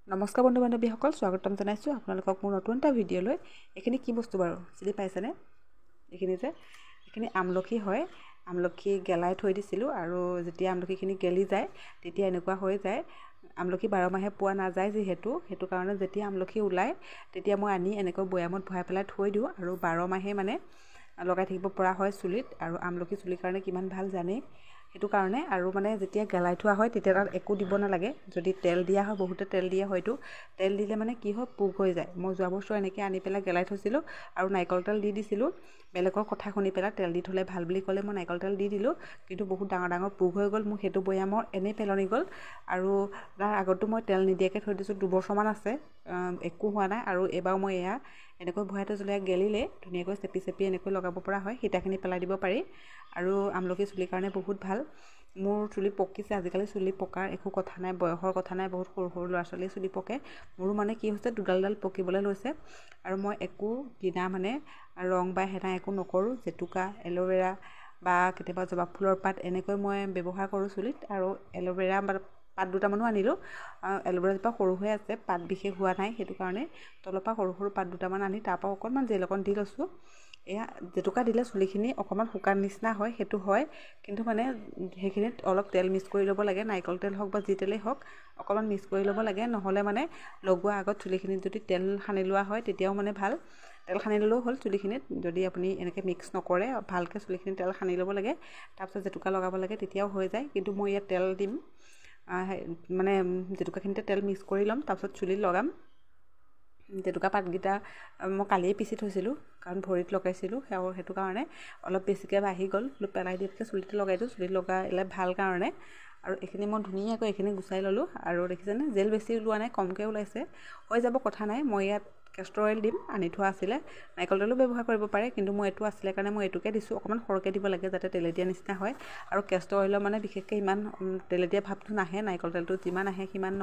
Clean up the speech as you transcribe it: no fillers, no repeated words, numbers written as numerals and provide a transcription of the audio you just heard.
নমস্কাৰ বন্ধু বান্ধৱীসকল, স্বাগতম জনাইছোঁ আপোনালোকক মোৰ নতুন এটা ভিডিঅ'লৈ। এইখিনি কি বস্তু বাৰু চিনি পাইছেনে? এইখিনি আমলখি হয়। আমলখি গেলাই থৈ দিছিলোঁ আৰু যেতিয়া আমলখিখিনি গেলি যায় তেতিয়া এনেকুৱা হৈ যায়। আমলখি 12 মাহে পোৱা নাযায় সেইটো কাৰণে যেতিয়া আমলখি ওলায় তেতিয়া মই আনি এনেকৈ বৈয়ামত ভৰাই পেলাই থৈ দিওঁ আৰু 12 মাহে মানে লগাই থাকিব পৰা হয় চুলিত। আৰু আমলখি চুলিৰ কাৰণে কিমান ভাল জানেই, সেইটো কাৰণে। আৰু মানে যেতিয়া গেলাই থোৱা হয় তেতিয়া তাত একো দিব নালাগে। যদি তেল দিয়া হয়, বহুতে তেল দিয়ে হয়তো, তেল দিলে মানে কি হয়, পোক হৈ যায়। মই যোৱা বছৰ এনেকৈ আনি পেলাই গেলাই থৈছিলোঁ আৰু নাৰিকল তেল দি দিছিলোঁ। বেলেগৰ কথা শুনি পেলাই তেল দি থ'লে ভাল বুলি ক'লে মই নাৰিকল তেল দি দিলোঁ, কিন্তু বহুত ডাঙৰ ডাঙৰ পোক হৈ গ'ল। মোৰ সেইটো বৈয়ামৰ এনেই পেলনি গ'ল। আৰু তাৰ আগতো মই তেল নিদিয়াকৈ থৈ দিছোঁ, 2 বছৰমান আছে, একো হোৱা নাই। আৰু এইবাৰ মই এয়া এনেকৈ ভৰাই থৈছিলোঁ, গেলিলে ধুনীয়াকৈ চেপি চেপি এনেকৈ লগাব পৰা হয়, সীতাখিনি পেলাই দিব পাৰি। আৰু আমলখি চুলিৰ কাৰণে বহুত ভাল। মোৰ চুলি পকিছে আজিকালি, চুলি পকাৰ একো কথা নাই, বয়সৰ কথা নাই। বহুত সৰু সৰু ল'ৰা ছোৱালীয়ে চুলি পকে, মোৰো মানে কি হৈছে, দুডাল পকিবলৈ লৈছে। আৰু মই একো কিনা মানে ৰং বা হেনা একো নকৰোঁ। জেতুকা, এল'ভেৰা বা কেতিয়াবা জবা ফুলৰ পাত এনেকৈ মই ব্যৱহাৰ কৰোঁ চুলিত। আৰু এল'ভেৰা পাত দুটামানো আনিলোঁ। এল'ভেৰাজোপা সৰু হৈ আছে, পাত বিশেষ হোৱা নাই, সেইটো কাৰণে তলৰ পৰা সৰু সৰু পাত দুটামান আনি তাৰ পৰা অকণমান জেল অকণ দি লৈছোঁ। এয়া জেতুকা দিলে চুলিখিনি অকণমান শুকান নিচিনা হয়, সেইটো হয়, কিন্তু মানে সেইখিনিত অলপ তেল মিক্স কৰি ল'ব লাগে। নাৰিকল তেল হওক বা যি তেলেই হওক, অকণমান মিক্স কৰি ল'ব লাগে। নহ'লে মানে লগোৱাৰ আগত চুলিখিনিত যদি তেল সানি লোৱা হয় তেতিয়াও মানে ভাল। তেল সানি ল'লেও হ'ল চুলিখিনিত, যদি আপুনি এনেকৈ মিক্স নকৰে। ভালকৈ চুলিখিনিত তেল সানি ল'ব লাগে, তাৰপিছত জেতুকা লগাব লাগে, তেতিয়াও হৈ যায়। কিন্তু মই ইয়াত তেল দিম, মানে জেতুকাখিনিতে তেল মিক্স কৰি ল'ম, তাৰপিছত চুলিত লগাম। জেতুকা পাতকেইটা মই কালিয়ে পিচি থৈছিলোঁ, কাৰণ ভৰিত লগাইছিলোঁ, সেইটো কাৰণে অলপ বেছিকৈ বাঢ়ি গ'ল। পেলাই দিয়াতকৈ চুলিতে লগাই দিওঁ, চুলিত লগালে ভাল কাৰণে। আৰু এইখিনি মই ধুনীয়াকৈ এইখিনি গুচাই ল'লোঁ। আৰু দেখিছেনে, জেল বেছি ওলোৱা নাই, কমকৈ ওলাইছে, হৈ যাব, কথা নাই। মই ইয়াত কেষ্টৰ অইল দিম, আনি থোৱা আছিলে। নাৰিকল তেলো ব্যৱহাৰ কৰিব পাৰে, কিন্তু মই এইটো আছিলে কাৰণে মই এইটোকে দিছোঁ। অকণমান সৰহকৈ দিব লাগে যাতে তেলেতীয়া নিচিনা হয়। আৰু কেষ্টৰ অইলৰ মানে বিশেষকৈ ইমান তেলেতীয়া ভাৱটো নাহে, নাৰিকল তেলটো যিমান আহে সিমান নহয়।